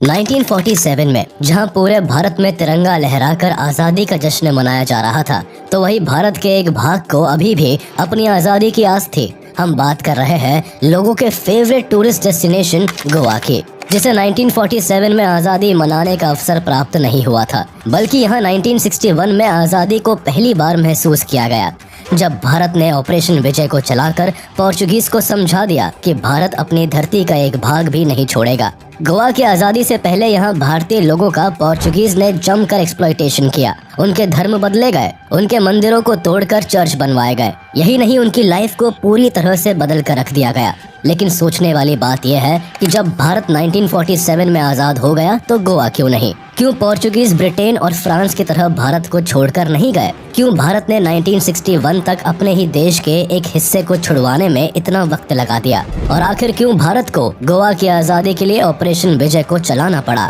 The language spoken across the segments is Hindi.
1947 में जहां पूरे भारत में तिरंगा लहराकर आज़ादी का जश्न मनाया जा रहा था, तो वही भारत के एक भाग को अभी भी अपनी आज़ादी की आस थी। हम बात कर रहे हैं लोगों के फेवरेट टूरिस्ट डेस्टिनेशन गोवा की, जिसे 1947 में आज़ादी मनाने का अवसर प्राप्त नहीं हुआ था, बल्कि यहाँ 1961 में आज़ादी को पहली बार महसूस किया गया, जब भारत ने ऑपरेशन विजय को चलाकर पोर्चुगीज को समझा दिया कि भारत अपनी धरती का एक भाग भी नहीं छोड़ेगा। गोवा की आज़ादी से पहले यहाँ भारतीय लोगों का पोर्चुगीज ने जमकर एक्सप्लॉयटेशन किया। उनके धर्म बदले गए, उनके मंदिरों को तोड़कर चर्च बनवाए गए। यही नहीं, उनकी लाइफ को पूरी तरह से बदल कर रख दिया गया। लेकिन सोचने वाली बात यह है कि जब भारत 1947 में आज़ाद हो गया तो गोवा क्यों नहीं? क्यों पोर्चुगीज ब्रिटेन और फ्रांस की तरह भारत को छोड़कर नहीं गए? क्यों भारत ने 1961 तक अपने ही देश के एक हिस्से को छुड़वाने में इतना वक्त लगा दिया? और आखिर क्यों भारत को गोवा की आज़ादी के लिए ऑपरेशन विजय को चलाना पड़ा?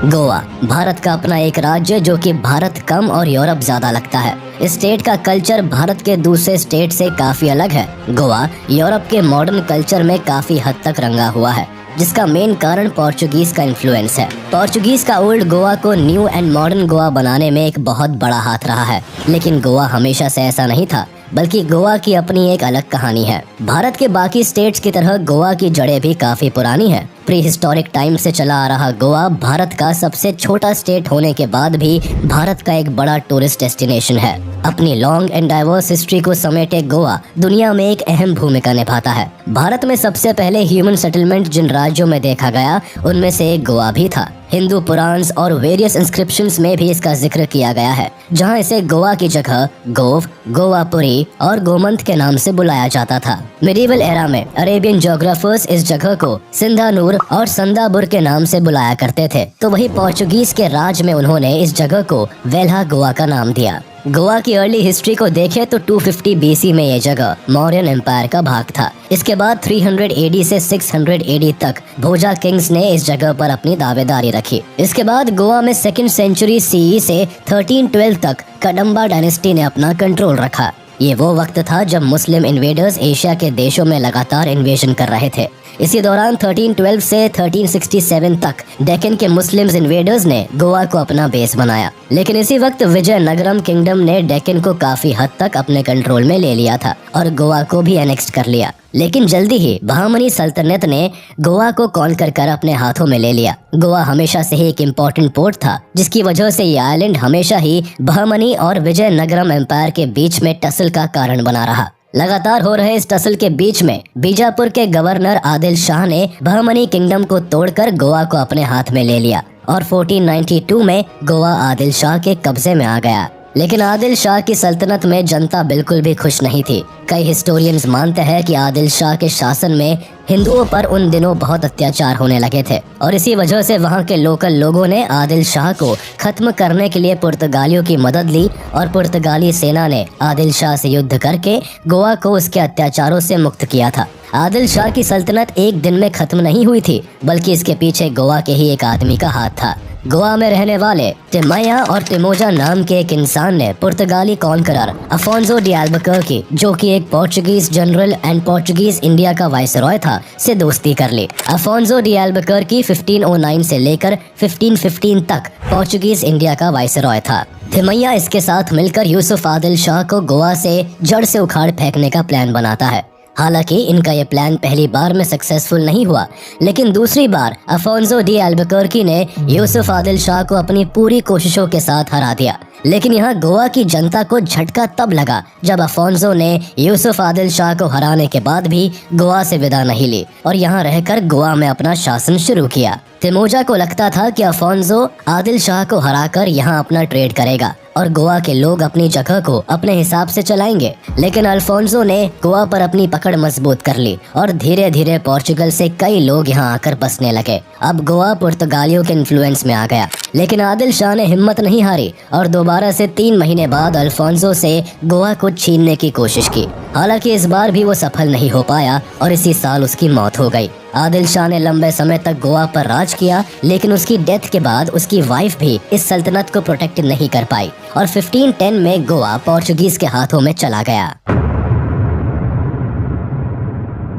गोवा भारत का अपना एक राज्य, जो कि भारत कम और यूरोप ज्यादा लगता है। इस स्टेट का कल्चर भारत के दूसरे स्टेट से काफी अलग है। गोवा यूरोप के मॉडर्न कल्चर में काफी हद तक रंगा हुआ है, जिसका मेन कारण पोर्चुगीज का इन्फ्लुएंस है। पोर्चुगीज का ओल्ड गोवा को न्यू एंड मॉडर्न गोवा बनाने में एक बहुत बड़ा हाथ रहा है। लेकिन गोवा हमेशा से ऐसा नहीं था, बल्कि गोवा की अपनी एक अलग कहानी है। भारत के बाकी स्टेट्स की तरह गोवा की जड़ें भी काफी पुरानी है। प्री हिस्टोरिक टाइम से चला आ रहा गोवा भारत का सबसे छोटा स्टेट होने के बाद भी भारत का एक बड़ा टूरिस्ट डेस्टिनेशन है। अपनी लॉन्ग एंड डाइवर्स हिस्ट्री को समेटे गोवा दुनिया में एक अहम भूमिका निभाता है। भारत में सबसे पहले ह्यूमन सेटलमेंट जिन राज्यों में देखा गया, उनमें से एक गोवा भी था। हिंदू पुराण्स और वेरियस इंस्क्रिप्शंस में भी इसका जिक्र किया गया है, जहां इसे गोवा की जगह गोव, गोवापुरी और गोमंत के नाम से बुलाया जाता था। मिडीवल एरा में अरेबियन ज्योग्राफर्स इस जगह को सिंधानूर और संदाबुर के नाम से बुलाया करते थे, तो वही पोर्चुगीज के राज में उन्होंने इस जगह को वेल्हा गोवा का नाम दिया। गोवा की अर्ली हिस्ट्री को देखें तो 250 BC में ये जगह मौर्यन एम्पायर का भाग था। इसके बाद 300 AD से 600 AD तक भोजा किंग्स ने इस जगह पर अपनी दावेदारी रखी। इसके बाद गोवा में 2nd सेंचुरी CE से 1312 तक कदम्बा डायनेस्टी ने अपना कंट्रोल रखा। ये वो वक्त था जब मुस्लिम इन्वेडर्स एशिया के देशों में लगातार इन्वेजन कर रहे थे। इसी दौरान 1312 से 1367 तक डेक्कन के मुस्लिम्स इन्वेडर्स ने गोवा को अपना बेस बनाया। लेकिन इसी वक्त विजयनगरम किंगडम ने डेक्कन को काफी हद तक अपने कंट्रोल में ले लिया था और गोवा को भी एनेक्स कर लिया। लेकिन जल्दी ही बहमनी सल्तनत ने गोवा को कॉन्कर कर अपने हाथों में ले लिया। गोवा हमेशा से ही एक इम्पोर्टेंट पोर्ट था, जिसकी वजह से ये आइलैंड हमेशा ही बहमनी और विजयनगरम एम्पायर के बीच में टसल का कारण बना रहा। लगातार हो रहे इस टसल के बीच में बीजापुर के गवर्नर आदिल शाह ने बहमनी किंगडम को तोड़कर गोवा को अपने हाथ में ले लिया और 1492 में गोवा आदिल शाह के कब्जे में आ गया। लेकिन आदिल शाह की सल्तनत में जनता बिल्कुल भी खुश नहीं थी। कई हिस्टोरियंस मानते हैं कि आदिल शाह के शासन में हिंदुओं पर उन दिनों बहुत अत्याचार होने लगे थे और इसी वजह से वहां के लोकल लोगों ने आदिल शाह को खत्म करने के लिए पुर्तगालियों की मदद ली और पुर्तगाली सेना ने आदिल शाह से युद्ध करके गोवा को उसके अत्याचारों से मुक्त किया था। आदिल शाह की सल्तनत एक दिन में खत्म नहीं हुई थी, बल्कि इसके पीछे गोवा के ही एक आदमी का हाथ था। गोवा में रहने वाले टिमैया और टिमोजा नाम के एक इंसान ने पुर्तगाली कॉन्करर अफोंसो डी अल्बुकर्की, जो कि एक Portuguese general and Portuguese India का वाइसरॉय था, से दोस्ती कर ली। अफोंसो डी अल्बुकर्की 1509 से लेकर 1515 तक पोर्चुगीज इंडिया का वाइसरॉय था। टिमैया इसके साथ मिलकर यूसुफ आदिल शाह को गोवा से जड़ से उखाड़ फेंकने का प्लान बनाता है। हालांकि इनका ये प्लान पहली बार में सक्सेसफुल नहीं हुआ, लेकिन दूसरी बार अफोंसो डी अल्बुकर्की ने यूसुफ आदिल शाह को अपनी पूरी कोशिशों के साथ हरा दिया। लेकिन यहाँ गोवा की जनता को झटका तब लगा जब अफोंसो ने यूसुफ आदिल शाह को हराने के बाद भी गोवा से विदा नहीं ली और यहाँ रहकर गोवा में अपना शासन शुरू किया। तिमोजा को लगता था कि अफोंसो आदिल शाह को हराकर यहाँ अपना ट्रेड करेगा और गोवा के लोग अपनी जगह को अपने हिसाब से चलाएंगे। लेकिन अल्फोंसो ने गोवा पर अपनी पकड़ मजबूत कर ली और धीरे धीरे पोर्चुगल से कई लोग यहाँ आकर बसने लगे। अब गोवा पुर्तगालियों के इन्फ्लुएंस में आ गया। लेकिन आदिल शाह ने हिम्मत नहीं हारी और दोबारा से 3 महीने बाद अल्फोंसो से गोवा को छीनने की कोशिश की। हालांकि इस बार भी वो सफल नहीं हो पाया और इसी साल उसकी मौत हो गई। आदिल शाह ने लंबे समय तक गोवा पर राज किया, लेकिन उसकी डेथ के बाद उसकी वाइफ भी इस सल्तनत को प्रोटेक्ट नहीं कर पाई और 1510 में गोवा पोर्चुगीज के हाथों में चला गया।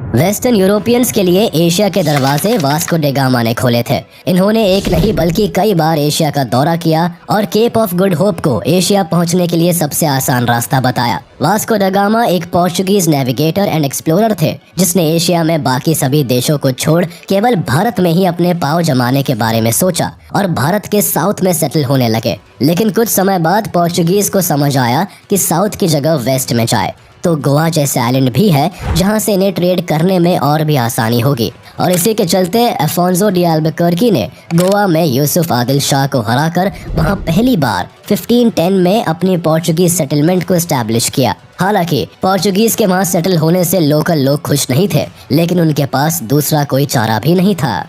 वेस्टर्न यूरोपियंस के लिए एशिया के दरवाजे वास्को डे गामा ने खोले थे। इन्होंने एक नहीं बल्कि कई बार एशिया का दौरा किया और केप ऑफ गुड होप को एशिया पहुंचने के लिए सबसे आसान रास्ता बताया। वास्को डे गामा एक पोर्चुगीज नेविगेटर एंड एक्सप्लोरर थे जिसने एशिया में बाकी सभी देशों को छोड़ केवल भारत में ही अपने पांव जमाने के बारे में सोचा और भारत के साउथ में सेटल होने लगे। लेकिन कुछ समय बाद पोर्चुगीज को समझ आया कि साउथ की जगह वेस्ट में जाए तो गोवा जैसे आइलैंड भी है जहां से इन्हें ट्रेड करने में और भी आसानी होगी। और इसी के चलते अफोंसो डी अल्बुकर्की ने गोवा में यूसुफ आदिल शाह को हराकर वहां पहली बार 1510 में अपनी पोर्चुगीज सेटलमेंट को एस्टैब्लिश किया। हालांकि पोर्चुगीज के वहां सेटल होने से लोकल लोग खुश नहीं थे, लेकिन उनके पास दूसरा कोई चारा भी नहीं था।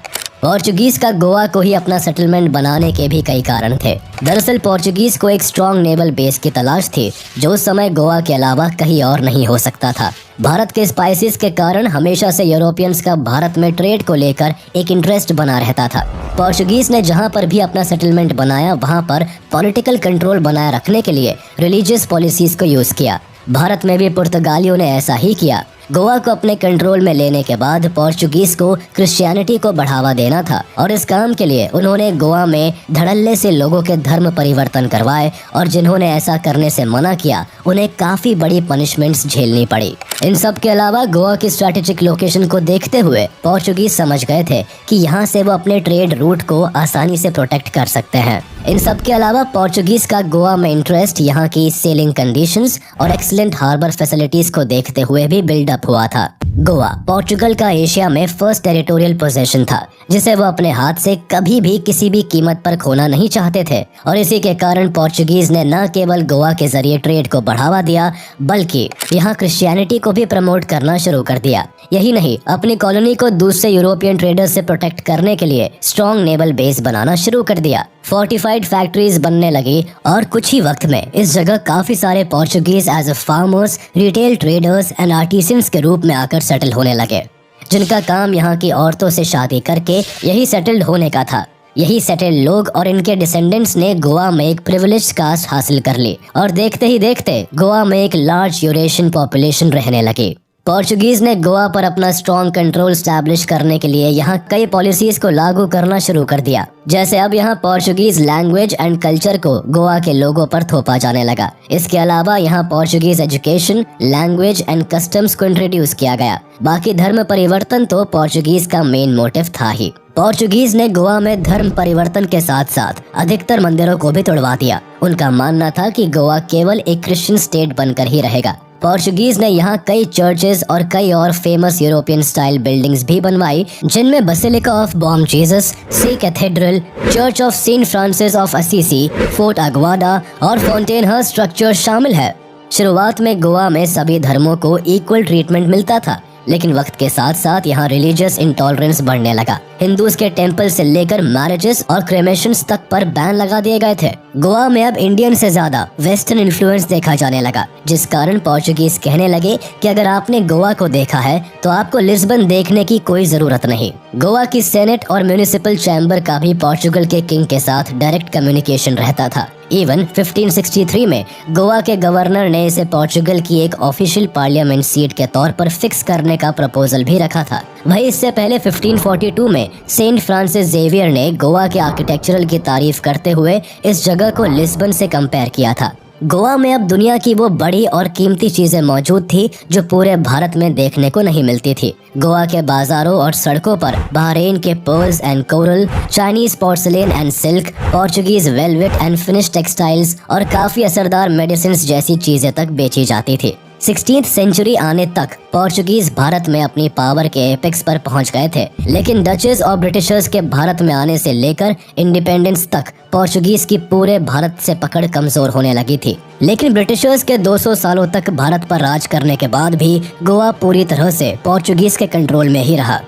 पोर्चुगीज का गोवा को ही अपना सेटलमेंट बनाने के भी कई कारण थे। दरअसल पोर्चुगीज को एक स्ट्रॉन्ग नेवल बेस की तलाश थी जो उस समय गोवा के अलावा कहीं और नहीं हो सकता था। भारत के स्पाइसेस के कारण हमेशा से यूरोपियंस का भारत में ट्रेड को लेकर एक इंटरेस्ट बना रहता था। पोर्चुगीज ने जहां पर भी अपना सेटलमेंट बनाया वहां पर पॉलिटिकल कंट्रोल बनाए रखने के लिए रिलीजियस पॉलिसीज को यूज किया। भारत में भी पुर्तगालियों ने ऐसा ही किया। गोवा को अपने कंट्रोल में लेने के बाद पोर्चुगीज को क्रिश्चियनिटी को बढ़ावा देना था और इस काम के लिए उन्होंने गोवा में धड़ल्ले से लोगों के धर्म परिवर्तन करवाए और जिन्होंने ऐसा करने से मना किया उन्हें काफी बड़ी पनिशमेंट्स झेलनी पड़ी। इन सब के अलावा गोवा की स्ट्रैटेजिक लोकेशन को देखते हुए पोर्चुगीज समझ गए थे कि यहाँ से वो अपने ट्रेड रूट को आसानी से प्रोटेक्ट कर सकते हैं। इन सब के अलावा पोर्चुगीज का गोवा में इंटरेस्ट यहाँ की सेलिंग कंडीशंस और एक्सीलेंट हार्बर फैसिलिटीज को देखते हुए भी बिल्डअप हुआ था। गोवा पोर्चुगल का एशिया में फर्स्ट टेरिटोरियल पोजेशन था जिसे वो अपने हाथ से कभी भी किसी भी कीमत पर खोना नहीं चाहते थे और इसी के कारण पोर्चुगीज ने न केवल गोवा के जरिए ट्रेड को बढ़ावा दिया बल्कि यहाँ क्रिश्चियनिटी को भी प्रमोट करना शुरू कर दिया। यही नहीं, अपनी कॉलोनी को दूसरे यूरोपियन ट्रेडर्स से प्रोटेक्ट करने के लिए स्ट्रॉन्ग नेवल बेस बनाना शुरू कर दिया। फोर्टिफाइड फैक्ट्रीज बनने लगी और कुछ ही वक्त में इस जगह काफी सारे Portuguese as a farmers, retail traders and artisans के रूप में आकर सेटल होने लगे, जिनका काम यहाँ की औरतों से शादी करके यही सेटल्ड होने का था। यही सेटल्ड लोग और इनके डिसेंडेंट्स ने गोवा में एक प्रिविलेज्ड कास्ट हासिल कर ली और देखते ही देखते गोवा में एक लार्ज यूरेशियन पॉपुलेशन रहने लगी। पोर्चुगीज ने गोवा पर अपना स्ट्रॉन्ग कंट्रोल स्टैब्लिश करने के लिए यहाँ कई पॉलिसीज को लागू करना शुरू कर दिया। जैसे अब यहाँ पोर्चुगीज लैंग्वेज एंड कल्चर को गोवा के लोगों पर थोपा जाने लगा। इसके अलावा यहाँ Portuguese education, language and customs को इंट्रोड्यूस किया गया। बाकी धर्म परिवर्तन तो पोर्चुगीज का मेन मोटिव था ही। पोर्चुगीज ने गोवा में धर्म परिवर्तन के साथ साथ अधिकतर मंदिरों को भी तोड़वा दिया। उनका मानना था कि गोवा केवल एक क्रिश्चियन स्टेट बनकर ही रहेगा। पोर्चुगीज ने यहाँ कई चर्चेज और कई और फेमस यूरोपियन स्टाइल बिल्डिंग्स भी बनवाई जिनमें basilica of Bom Jesus, Se cathedral, church of saint Francis of Assisi, fort Aguada और फाउंटेनहर्स्ट स्ट्रक्चर शामिल है। शुरुआत में गोवा में सभी धर्मों को इक्वल ट्रीटमेंट मिलता था, लेकिन वक्त के साथ साथ यहाँ रिलीजियस इंटॉलरेंस बढ़ने लगा। हिंदूज के टेम्पल से लेकर मैरिजेस और क्रेमेशंस तक पर बैन लगा दिए गए थे। गोवा में अब इंडियन से ज्यादा वेस्टर्न इन्फ्लुएंस देखा जाने लगा, जिस कारण पोर्चुगीज कहने लगे कि अगर आपने गोवा को देखा है तो आपको लिस्बन देखने की कोई जरूरत नहीं। गोवा की सेनेट और म्यूनिसिपल चैम्बर का भी पोर्चुगल के किंग के साथ डायरेक्ट कम्युनिकेशन रहता था। इवन 1563 में गोवा के गवर्नर ने इसे पोर्चुगल की एक ऑफिशियल पार्लियामेंट सीट के तौर पर फिक्स करने का प्रपोजल भी रखा था। वहीं इससे पहले 1542 में सेंट फ्रांसिस जेवियर ने गोवा के आर्किटेक्चरल की तारीफ करते हुए इस जगह को लिस्बन से कंपेयर किया था। गोवा में अब दुनिया की वो बड़ी और कीमती चीजें मौजूद थी जो पूरे भारत में देखने को नहीं मिलती थी। गोवा के बाजारों और सड़कों पर बहरीन के pearls and coral, Chinese porcelain and silk, Portuguese velvet and finish textiles और काफी असरदार मेडिसिन जैसी चीजें तक बेची जाती थी। 16th सेंचुरी आने तक पोर्चुगीज भारत में अपनी पावर के एपेक्स पर पहुंच गए थे, लेकिन डचेस और ब्रिटिशर्स के भारत में आने से लेकर इंडिपेंडेंस तक पोर्चुगीज की पूरे भारत से पकड़ कमजोर होने लगी थी। लेकिन ब्रिटिशर्स के 200 सालों तक भारत पर राज करने के बाद भी गोवा पूरी तरह से पोर्चुगीज के कंट्रोल में ही रहा।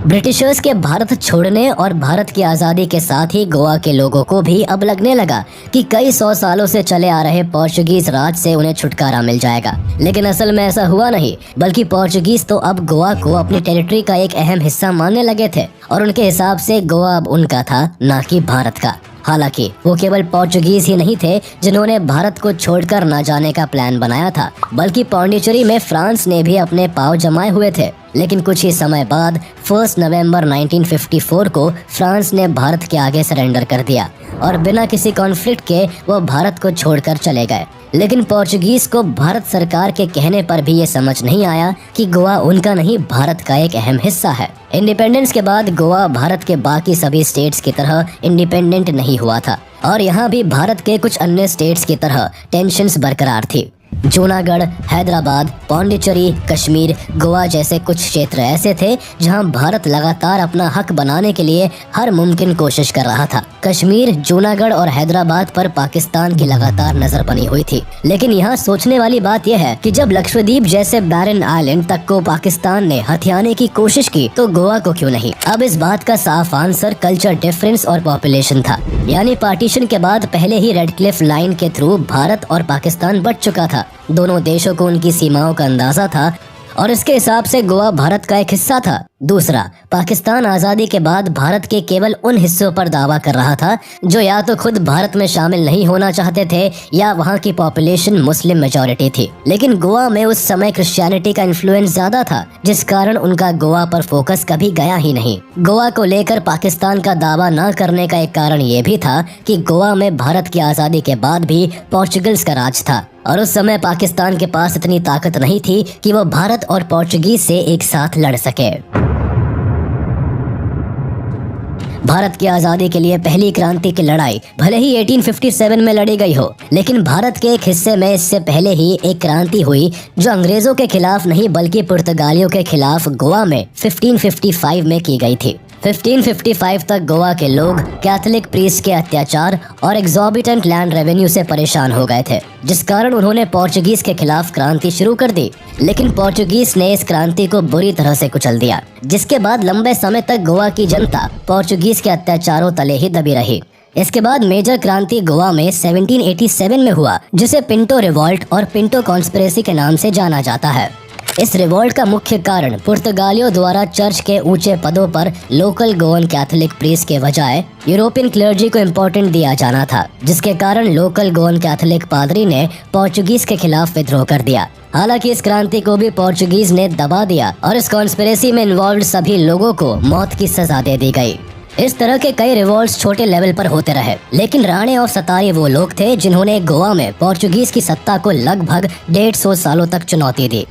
ब्रिटिशर्स के भारत छोड़ने और भारत की आज़ादी के साथ ही गोवा के लोगों को भी अब लगने लगा कि कई 100 सालों से चले आ रहे पोर्चुगीज राज से उन्हें छुटकारा मिल जाएगा। लेकिन असल में ऐसा हुआ नहीं, बल्कि पोर्चुगीज तो अब गोवा को अपनी टेरिटरी का एक अहम हिस्सा मानने लगे थे और उनके हिसाब से गोवा अब उनका था, ना कि भारत का। हालांकि वो केवल पोर्चुगीज ही नहीं थे जिन्होंने भारत को छोड़कर न जाने का प्लान बनाया था, बल्कि पौंडीचेरी में फ्रांस ने भी अपने पांव जमाए हुए थे। लेकिन कुछ ही समय बाद 1 नवंबर 1954 को फ्रांस ने भारत के आगे सरेंडर कर दिया और बिना किसी कॉन्फ्लिक्ट के वो भारत को छोड़कर चले गए। लेकिन पोर्चुगीज को भारत सरकार के कहने पर भी ये समझ नहीं आया कि गोवा उनका नहीं, भारत का एक अहम हिस्सा है। इंडिपेंडेंस के बाद गोवा भारत के बाकी सभी स्टेट्स की तरह इंडिपेंडेंट नहीं हुआ था और यहाँ भी भारत के कुछ अन्य स्टेट्स की तरह टेंशन्स बरकरार थी। जूनागढ़, हैदराबाद, पौंडीचेरी, कश्मीर, गोवा जैसे कुछ क्षेत्र ऐसे थे जहां भारत लगातार अपना हक बनाने के लिए हर मुमकिन कोशिश कर रहा था। कश्मीर, जूनागढ़ और हैदराबाद पर पाकिस्तान की लगातार नजर बनी हुई थी। लेकिन यहाँ सोचने वाली बात यह है कि जब लक्षद्वीप जैसे बैरन आइलैंड तक को पाकिस्तान ने हथियाने की कोशिश की तो गोवा को क्यों नहीं? अब इस बात का साफ आंसर कल्चर डिफरेंस और पॉपुलेशन था। यानी पार्टीशन के बाद पहले ही रेड क्लिफ लाइन के थ्रू भारत और पाकिस्तान बट चुका था। दोनों देशों को उनकी सीमाओं का अंदाजा था और इसके हिसाब से गोवा भारत का एक हिस्सा था। दूसरा, पाकिस्तान आज़ादी के बाद भारत के केवल उन हिस्सों पर दावा कर रहा था जो या तो खुद भारत में शामिल नहीं होना चाहते थे या वहाँ की पॉपुलेशन मुस्लिम मेजॉरिटी थी। लेकिन गोवा में उस समय क्रिश्चियनिटी का इन्फ्लुएंस ज्यादा था, जिस कारण उनका गोवा पर फोकस कभी गया ही नहीं। गोवा को लेकर पाकिस्तान का दावा न करने का एक कारण ये भी था कि गोवा में भारत की आज़ादी के बाद भी पोर्चुगल्स का राज था और उस समय पाकिस्तान के पास इतनी ताकत नहीं थी कि वो भारत और पोर्चुगीज से एक साथ लड़ सके। भारत की आज़ादी के लिए पहली क्रांति की लड़ाई भले ही 1857 में लड़ी गई हो, लेकिन भारत के एक हिस्से में इससे पहले ही एक क्रांति हुई जो अंग्रेजों के खिलाफ नहीं बल्कि पुर्तगालियों के खिलाफ गोवा में 1555 में की गई थी। 1555 तक गोवा के लोग कैथोलिक प्रीस्ट के अत्याचार और एग्जॉर्बिटेंट लैंड रेवेन्यू से परेशान हो गए थे, जिस कारण उन्होंने पोर्चुगीज के खिलाफ क्रांति शुरू कर दी। लेकिन पोर्चुगीज ने इस क्रांति को बुरी तरह से कुचल दिया, जिसके बाद लंबे समय तक गोवा की जनता पोर्चुगीज के अत्याचारों तले ही दबी रही। इसके बाद मेजर क्रांति गोवा में 1787 में हुआ, जिसे पिंटो रिवॉल्ट और पिंटो कॉन्स्पिरेसी के नाम से जाना जाता है। इस रिवॉल्ट का मुख्य कारण पुर्तगालियों द्वारा चर्च के ऊंचे पदों पर लोकल गोवन कैथोलिक प्रीस्ट के बजाय यूरोपियन क्लर्जी को इम्पोर्टेंट दिया जाना था, जिसके कारण लोकल गोवन कैथोलिक पादरी ने पोर्चुगीज के खिलाफ विद्रोह कर दिया। हालांकि इस क्रांति को भी पोर्चुगीज ने दबा दिया और इस कॉन्स्पिरेसी में इन्वॉल्व सभी लोगों को मौत की सजा दे दी गई। इस तरह के कई रिवॉल्ट्स छोटे लेवल पर होते रहे, लेकिन राणे और सतारी वो लोग थे जिन्होंने गोवा में पोर्चुगीज की सत्ता को लगभग 150 सालों तक चुनौती दी।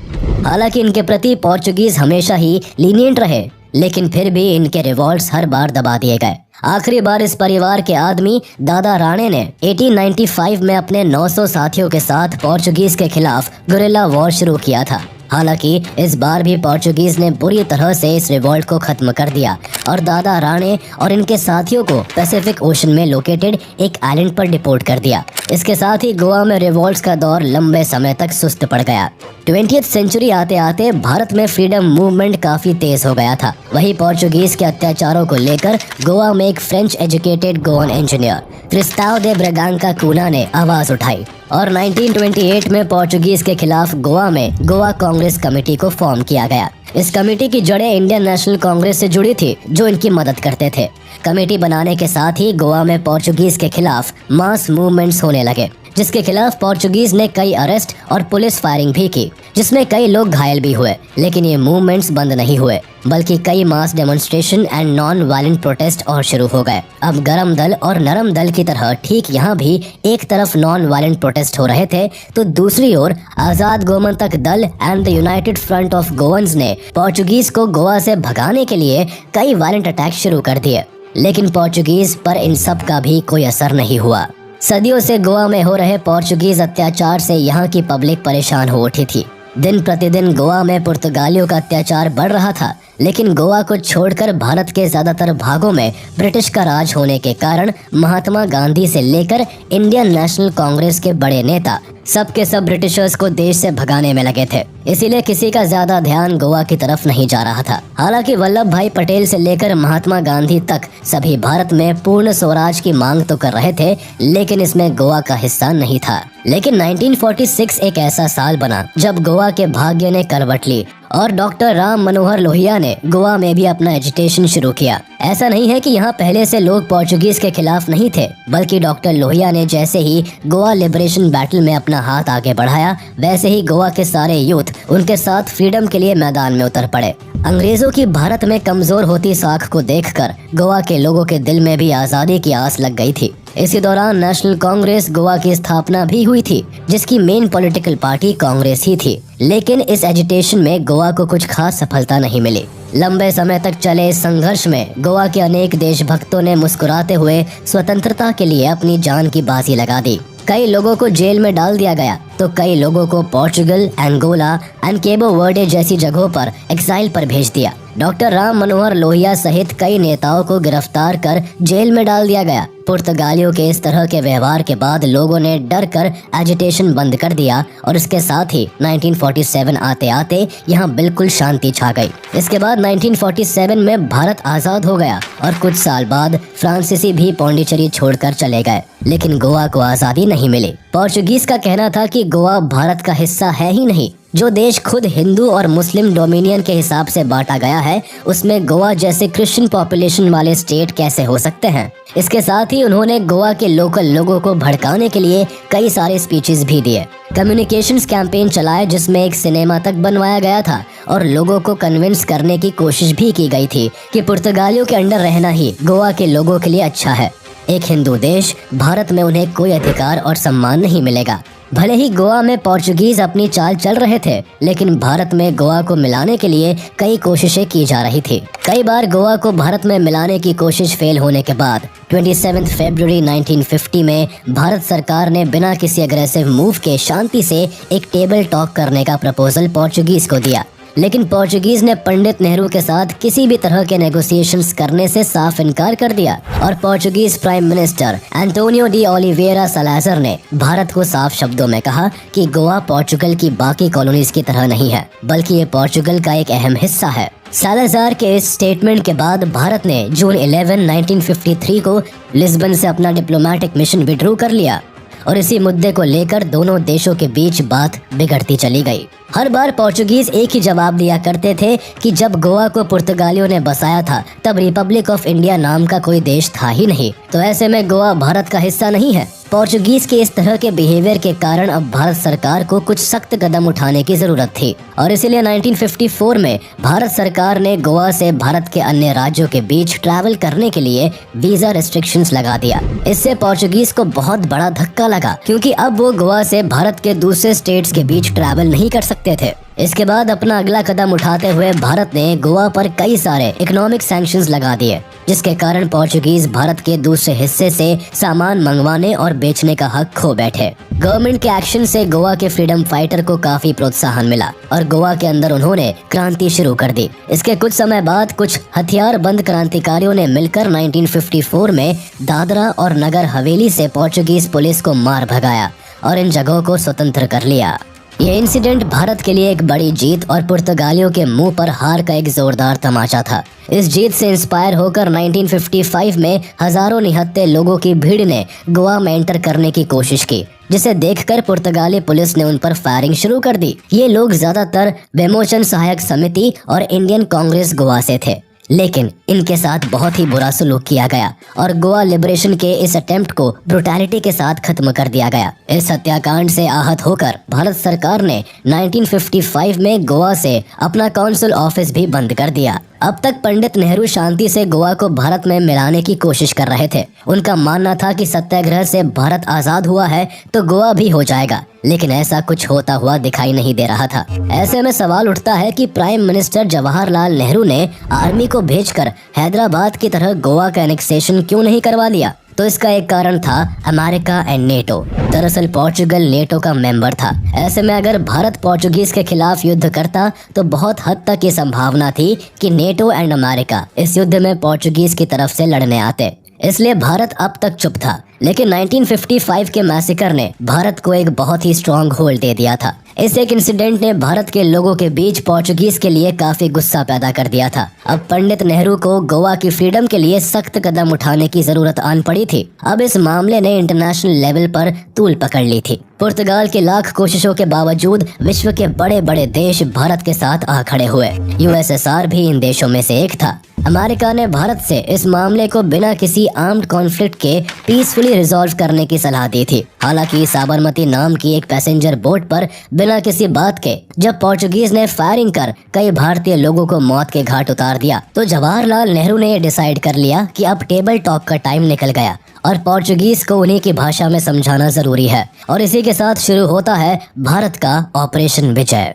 हालांकि इनके प्रति पोर्चुगीज हमेशा ही लीनियंट रहे, लेकिन फिर भी इनके रिवॉल्ट्स हर बार दबा दिए गए। आखिरी बार इस परिवार के आदमी दादा राणे ने 1895 में अपने 900 साथियों के साथ पोर्चुगीज के खिलाफ गुरिल्ला वॉर शुरू किया था। हालांकि इस बार भी पोर्चुगीज ने बुरी तरह से इस रिवॉल्ट को खत्म कर दिया और दादा राणे और इनके साथियों को पैसिफिक ओशन में लोकेटेड एक आइलैंड पर डिपोर्ट कर दिया। इसके साथ ही गोवा में रिवॉल्ट्स का दौर लंबे समय तक सुस्त पड़ गया। 20th सेंचुरी आते आते भारत में फ्रीडम मूवमेंट काफी तेज हो गया था। वही पोर्चुगीज के अत्याचारों को लेकर गोवा में एक फ्रेंच एजुकेटेड गोवन इंजीनियर क्रिस्ताओ दे ब्रेगांका कूना ने आवाज उठाई और 1928 में पोर्चुगीज के खिलाफ गोवा में गोवा कांग्रेस कमेटी को फॉर्म किया गया। इस कमेटी की जड़ें इंडियन नेशनल कांग्रेस से जुड़ी थी, जो इनकी मदद करते थे। कमेटी बनाने के साथ ही गोवा में पोर्चुगीज के खिलाफ मास मूवमेंट्स होने लगे, जिसके खिलाफ पोर्चुगीज ने कई अरेस्ट और पुलिस फायरिंग भी की, जिसमें कई लोग घायल भी हुए। लेकिन ये मूवमेंट्स बंद नहीं हुए, बल्कि कई mass demonstration and non violent protest और शुरू हो गए। अब गरम दल और नरम दल की तरह ठीक यहाँ भी एक तरफ नॉन वायलेंट प्रोटेस्ट हो रहे थे, तो दूसरी ओर आजाद गोमंतक दल and the United front of गोवंस ने पोर्चुगीज को गोवा से भगाने के लिए कई वायलेंट अटैक शुरू कर दिए। लेकिन पोर्चुगीज पर इन सब का भी कोई असर नहीं हुआ। सदियों से गोवा में हो रहे पोर्चुगीज अत्याचार से यहाँ की पब्लिक परेशान हो उठी थी। दिन प्रतिदिन गोवा में पुर्तगालियों का अत्याचार बढ़ रहा था, लेकिन गोवा को छोड़कर भारत के ज्यादातर भागों में ब्रिटिश का राज होने के कारण महात्मा गांधी से लेकर इंडियन नेशनल कांग्रेस के बड़े नेता सबके सब ब्रिटिशर्स को देश से भगाने में लगे थे। इसीलिए किसी का ज्यादा ध्यान गोवा की तरफ नहीं जा रहा था। हालांकि वल्लभ भाई पटेल से लेकर महात्मा गांधी तक सभी भारत में पूर्ण स्वराज की मांग तो कर रहे थे, लेकिन इसमें गोवा का हिस्सा नहीं था। लेकिन 1946 एक ऐसा साल बना जब गोवा के भाग्य ने करवट ली और डॉक्टर राम मनोहर लोहिया ने गोवा में भी अपना एजिटेशन शुरू किया। ऐसा नहीं है कि यहाँ पहले से लोग पोर्चुगीज के खिलाफ नहीं थे, बल्कि डॉक्टर लोहिया ने जैसे ही गोवा लिबरेशन बैटल में अपना हाथ आगे बढ़ाया, वैसे ही गोवा के सारे यूथ उनके साथ फ्रीडम के लिए मैदान में उतर पड़े। अंग्रेजों की भारत में कमजोर होती साख को देखकर गोवा के लोगों के दिल में भी आज़ादी की आस लग गई थी। इसी दौरान नेशनल कांग्रेस गोवा की स्थापना भी हुई थी, जिसकी मेन पॉलिटिकल पार्टी कांग्रेस ही थी। लेकिन इस एजिटेशन में गोवा को कुछ खास सफलता नहीं मिली। लंबे समय तक चले इस संघर्ष में गोवा के अनेक देशभक्तों ने मुस्कुराते हुए स्वतंत्रता के लिए अपनी जान की बाजी लगा दी। कई लोगों को जेल में डाल दिया गया, तो कई लोगों को पोर्चुगल, एंगोला एंड केबो वर्डे जैसी जगहों पर एक्साइल पर भेज दिया। डॉक्टर राम मनोहर लोहिया सहित कई नेताओं को गिरफ्तार कर जेल में डाल दिया गया। पुर्तगालियों के इस तरह के व्यवहार के बाद लोगों ने डर कर एजिटेशन बंद कर दिया और इसके साथ ही 1947 आते आते यहाँ बिल्कुल शांति छा गई। इसके बाद 1947 में भारत आज़ाद हो गया और कुछ साल बाद फ्रांसीसी भी पौंडीचेरी छोड़कर चले गए, लेकिन गोवा को आज़ादी नहीं मिली। पोर्चुगीज का कहना था कि गोवा भारत का हिस्सा है ही नहीं। जो देश खुद हिंदू और मुस्लिम डोमिनियन के हिसाब से बांटा गया है, उसमें गोवा जैसे क्रिश्चियन पॉपुलेशन वाले स्टेट कैसे हो सकते हैं। इसके साथ ही उन्होंने गोवा के लोकल लोगों को भड़काने के लिए कई सारे स्पीचेस भी दिए। कम्युनिकेशंस कैंपेन चलाए, जिसमें एक सिनेमा तक बनवाया गया था और लोगों को कन्विंस करने की कोशिश भी की गई थी कि पुर्तगालियों के अंडर रहना ही गोवा के लोगों के लिए अच्छा है। एक हिंदू देश भारत में उन्हें कोई अधिकार और सम्मान नहीं मिलेगा। भले ही गोवा में पोर्चुगीज अपनी चाल चल रहे थे, लेकिन भारत में गोवा को मिलाने के लिए कई कोशिशें की जा रही थी। कई बार गोवा को भारत में मिलाने की कोशिश फेल होने के बाद 27 फरवरी 1950 में भारत सरकार ने बिना किसी अग्रेसिव मूव के शांति से एक टेबल टॉक करने का प्रपोजल पोर्चुगीज को दिया। लेकिन पोर्चुगीज ने पंडित नेहरू के साथ किसी भी तरह के नेगोशिएशंस करने से साफ इनकार कर दिया और Portuguese prime minister Antonio de Oliveira Salazar ने भारत को साफ शब्दों में कहा कि गोवा पोर्चुगल की बाकी कॉलोनीज की तरह नहीं है, बल्कि ये पोर्चुगल का एक अहम हिस्सा है। सालाज़ार के इस स्टेटमेंट के बाद भारत ने जून 11, 1953 को लिस्बन से अपना डिप्लोमेटिक मिशन विड्रॉ कर लिया और इसी मुद्दे को लेकर दोनों देशों के बीच बात बिगड़ती चली गई। हर बार पोर्चुगीज एक ही जवाब दिया करते थे कि जब गोवा को पुर्तगालियों ने बसाया था तब रिपब्लिक ऑफ इंडिया नाम का कोई देश था ही नहीं, तो ऐसे में गोवा भारत का हिस्सा नहीं है। पोर्चुगीज के इस तरह के बिहेवियर के कारण अब भारत सरकार को कुछ सख्त कदम उठाने की जरूरत थी और इसीलिए 1954 में भारत सरकार ने गोवा से भारत के अन्य राज्यों के बीच ट्रैवल करने के लिए वीजा रेस्ट्रिक्शंस लगा दिया। इससे पोर्चुगीज को बहुत बड़ा धक्का लगा, क्योंकि अब वो गोवा से भारत के दूसरे स्टेट्स के बीच ट्रैवल नहीं कर सकते थे। इसके बाद अपना अगला कदम उठाते हुए भारत ने गोवा पर कई सारे इकोनॉमिक सैंक्शंस लगा दिए, जिसके कारण पोर्चुगीज भारत के दूसरे हिस्से से सामान मंगवाने और बेचने का हक खो बैठे। गवर्नमेंट के एक्शन से गोवा के फ्रीडम फाइटर को काफी प्रोत्साहन मिला और गोवा के अंदर उन्होंने क्रांति शुरू कर दी। इसके कुछ समय बाद कुछ हथियारबंद क्रांतिकारियों ने मिलकर 1954 में दादरा और नगर हवेली से पोर्चुगीज पुलिस को मार भगाया और इन जगहों को स्वतंत्र कर लिया। ये इंसिडेंट भारत के लिए एक बड़ी जीत और पुर्तगालियों के मुंह पर हार का एक जोरदार तमाचा था। इस जीत से इंस्पायर होकर 1955 में हजारों निहत्थे लोगों की भीड़ ने गोवा में एंटर करने की कोशिश की, जिसे देखकर पुर्तगाली पुलिस ने उन पर फायरिंग शुरू कर दी। ये लोग ज्यादातर विमोचन सहायक समिति और इंडियन कांग्रेस गोवा से थे, लेकिन इनके साथ बहुत ही बुरा सलूक किया गया और गोवा लिबरेशन के इस अटेम्प्ट को ब्रुटैलिटी के साथ खत्म कर दिया गया। इस हत्याकांड से आहत होकर भारत सरकार ने 1955 में गोवा से अपना कौंसिल ऑफिस भी बंद कर दिया। अब तक पंडित नेहरू शांति से गोवा को भारत में मिलाने की कोशिश कर रहे थे। उनका मानना था कि सत्याग्रह से भारत आजाद हुआ है तो गोवा भी हो जाएगा, लेकिन ऐसा कुछ होता हुआ दिखाई नहीं दे रहा था। ऐसे में सवाल उठता है कि प्राइम मिनिस्टर जवाहरलाल नेहरू ने आर्मी को भेजकर हैदराबाद की तरह गोवा का एनेक्सेशन क्यों नहीं करवा दिया। तो इसका एक कारण था अमेरिका एंड नेटो। दरअसल पोर्चुगल नेटो का मेंबर था। ऐसे में अगर भारत पोर्चुगीज के खिलाफ युद्ध करता तो बहुत हद तक ये संभावना थी कि नेटो एंड अमेरिका इस युद्ध में पोर्चुगीज की तरफ से लड़ने आते। इसलिए भारत अब तक चुप था। लेकिन 1955 के मैसेकर ने भारत को एक बहुत ही स्ट्रॉन्ग होल्ड दे दिया था। इस एक इंसिडेंट ने भारत के लोगों के बीच पोर्चुगीज के लिए काफी गुस्सा पैदा कर दिया था। अब पंडित नेहरू को गोवा की फ्रीडम के लिए सख्त कदम उठाने की जरूरत आन पड़ी थी। अब इस मामले ने इंटरनेशनल लेवल पर तूल पकड़ ली थी। पुर्तगाल की लाख कोशिशों के बावजूद विश्व के बड़े बड़े देश भारत के साथ आ खड़े हुए। यूएसएसआर भी इन देशों में से एक था। अमेरिका ने भारत से इस मामले को बिना किसी आर्म्ड कॉन्फ्लिक्ट के पीसफुली रिजॉल्व करने की सलाह दी थी। हालांकि साबरमती नाम की एक पैसेंजर बोट पर बिना किसी बात के जब पोर्चुगीज ने फायरिंग कर कई भारतीय लोगों को मौत के घाट उतार दिया, तो जवाहरलाल नेहरू ने डिसाइड कर लिया कि अब टेबल टॉक का टाइम निकल गया और पोर्चुगीज को उन्हीं की भाषा में समझाना जरूरी है। और इसी के साथ शुरू होता है भारत का ऑपरेशन विजय।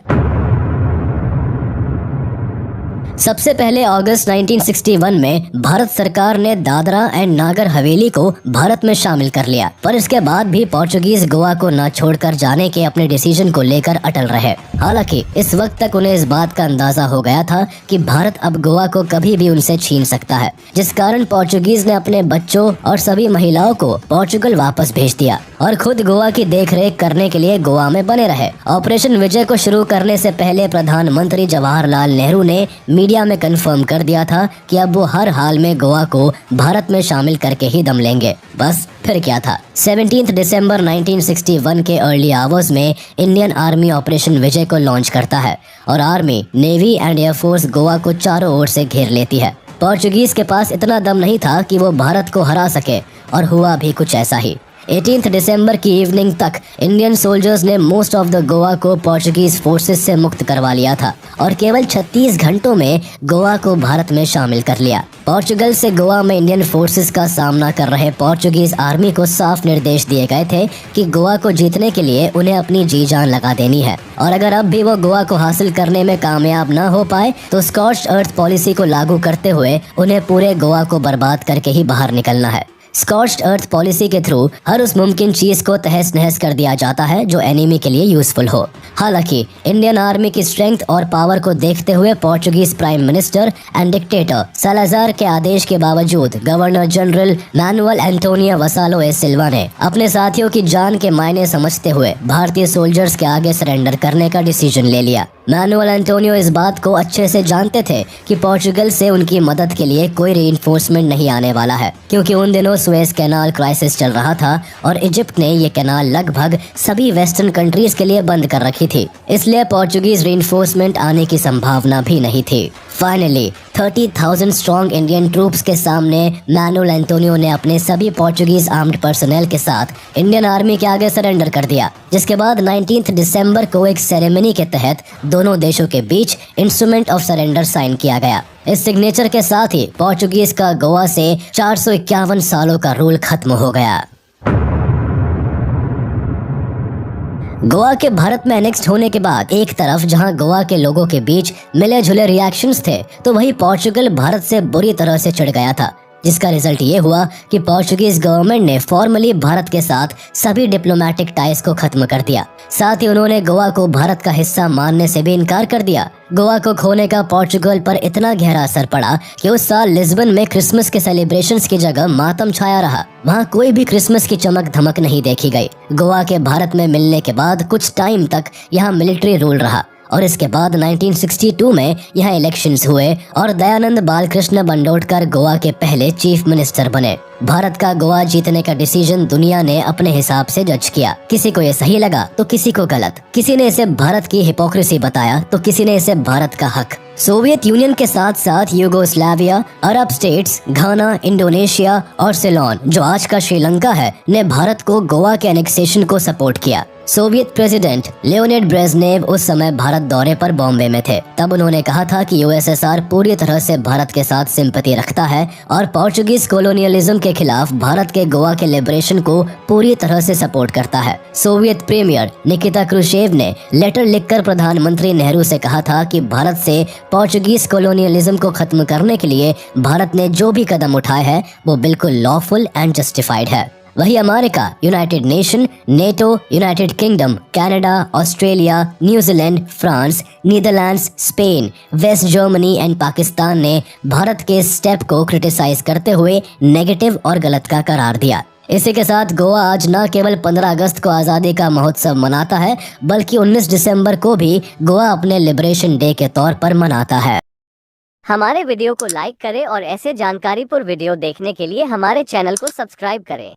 सबसे पहले अगस्त 1961 में भारत सरकार ने दादरा एंड नागर हवेली को भारत में शामिल कर लिया, पर इसके बाद भी पोर्चुगीज गोवा को न छोड़कर जाने के अपने डिसीजन को लेकर अटल रहे। हालांकि इस वक्त तक उन्हें इस बात का अंदाजा हो गया था कि भारत अब गोवा को कभी भी उनसे छीन सकता है, जिस कारण पोर्चुगीज ने अपने बच्चों और सभी महिलाओं को पोर्चुगल वापस भेज दिया और खुद गोवा की देखरेख करने के लिए गोवा में बने रहे। ऑपरेशन विजय को शुरू करने से पहले प्रधानमंत्री जवाहरलाल नेहरू ने मीडिया में कंफर्म कर दिया था कि अब वो हर हाल में गोवा को भारत में शामिल करके ही दम लेंगे। बस फिर क्या था। 17 दिसंबर 1961 के अर्ली आवर्स में इंडियन आर्मी ऑपरेशन विजय को लॉन्च करता है और army, navy and air force Goa को चारों ओर से घेर लेती है। पोर्चुगीज के पास इतना दम नहीं था कि वो भारत को हरा सके, और हुआ भी कुछ ऐसा ही। 18 दिसंबर की इवनिंग तक इंडियन सोल्जर्स ने मोस्ट ऑफ द गोवा को पोर्चुगीज फोर्सेस से मुक्त करवा लिया था और केवल 36 घंटों में गोवा को भारत में शामिल कर लिया। पोर्चुगल से गोवा में इंडियन फोर्सेस का सामना कर रहे पोर्चुगीज आर्मी को साफ निर्देश दिए गए थे कि गोवा को जीतने के लिए उन्हें अपनी जी जान लगा देनी है, और अगर अब भी वो गोवा को हासिल करने में कामयाब न हो पाए तो स्कॉच्ड अर्थ पॉलिसी को लागू करते हुए उन्हें पूरे गोवा को बर्बाद करके ही बाहर निकलना है। स्कॉच्ड अर्थ पॉलिसी के थ्रू हर उस मुमकिन चीज को तहस नहस कर दिया जाता है जो एनिमी के लिए यूजफुल हो। हालांकि इंडियन आर्मी की स्ट्रेंथ और पावर को देखते हुए Portuguese prime minister and dictator Salazar के आदेश के बावजूद गवर्नर जनरल मैनुअल एंटोनियो वसालो ए सिल्वा ने अपने साथियों की जान के मायने समझते हुए भारतीय सोल्जर्स के आगे सरेंडर करने का डिसीजन ले लिया। मैनुअल एंटोनियो इस बात को अच्छे से जानते थे कि पोर्चुगल से उनकी मदद के लिए कोई रीइंफोर्समेंट नहीं आने वाला है, क्योंकि उन दिनों सुएज कैनाल क्राइसिस चल रहा था और इजिप्ट ने ये कैनाल लगभग सभी वेस्टर्न कंट्रीज के लिए बंद कर रखी थी, इसलिए पोर्चुगीज रीइंफोर्समेंट आने की संभावना भी नहीं थी। फाइनली 30,000 स्ट्रॉन्ग इंडियन ट्रूप्स के सामने मैनुअल एंटोनियो ने अपने सभी पोर्चुगीज आर्म्ड पर्सनल के साथ इंडियन आर्मी के आगे सरेंडर कर दिया, जिसके बाद 19 दिसंबर को एक सेरेमनी के तहत दोनों देशों के बीच इंस्ट्रूमेंट ऑफ सरेंडर साइन किया गया। इस सिग्नेचर के साथ ही पोर्चुगीज का गोवा से 451 सालों का रूल खत्म हो गया। गोवा के भारत में एनेक्स्ट होने के बाद एक तरफ जहां गोवा के लोगों के बीच मिले जुले रिएक्शंस थे, तो वहीं पोर्चुगल भारत से बुरी तरह से चिढ़ गया था, जिसका रिजल्ट ये हुआ कि पोर्चुगीज गवर्नमेंट ने फॉर्मली भारत के साथ सभी डिप्लोमेटिक टाइज को खत्म कर दिया। साथ ही उन्होंने गोवा को भारत का हिस्सा मानने से भी इनकार कर दिया। गोवा को खोने का पोर्चुगल पर इतना गहरा असर पड़ा कि उस साल लिस्बन में क्रिसमस के सेलिब्रेशंस की जगह मातम छाया रहा। वहाँ कोई भी क्रिसमस की चमक धमक नहीं देखी गई। गोवा के भारत में मिलने के बाद कुछ टाइम तक यहाँ मिलिट्री रूल रहा और इसके बाद 1962 में यहाँ इलेक्शंस हुए और दयानंद बालकृष्ण बंडोडकर गोवा के पहले चीफ मिनिस्टर बने। भारत का गोवा जीतने का डिसीजन दुनिया ने अपने हिसाब से जज किया। किसी को ये सही लगा तो किसी को गलत, किसी ने इसे भारत की हिपोक्रेसी बताया तो किसी ने इसे भारत का हक। सोवियत यूनियन के साथ साथ यूगोस्लाविया, अरब स्टेट्स, घाना, इंडोनेशिया और सिलोन, जो आज का श्रीलंका है, ने भारत को गोवा के एनेक्सेशन को सपोर्ट किया। सोवियत प्रेसिडेंट लियोनिड ब्रेजनेव उस समय भारत दौरे पर बॉम्बे में थे। तब उन्होंने कहा था कि यूएसएसआर पूरी तरह से भारत के साथ सिंपैथी रखता है और पोर्चुगीज कोलोनियलिज्म के खिलाफ भारत के गोवा के लिबरेशन को पूरी तरह से सपोर्ट करता है। सोवियत प्रीमियर निकिता क्रुश्चेव ने लेटर लिखकर प्रधानमंत्री नेहरू से कहा था कि भारत से पोर्चुगीज कोलोनियलिज्म को खत्म करने के लिए भारत ने जो भी कदम उठाए हैं वो बिल्कुल लॉफुल एंड जस्टिफाइड है। वही America, United Nation, NATO, United Kingdom, Canada, Australia, New Zealand, France, Netherlands, Spain, West Germany and Pakistan ने भारत के स्टेप को क्रिटिसाइज करते हुए नेगेटिव और गलत का करार दिया। इसी के साथ गोवा आज न केवल 15 अगस्त को आज़ादी का महोत्सव मनाता है, बल्कि 19 दिसंबर को भी गोवा अपने लिबरेशन डे के तौर पर मनाता है। हमारे वीडियो को लाइक करें और ऐसे जानकारीपूर्ण वीडियो देखने के लिए हमारे चैनल को सब्सक्राइब करें।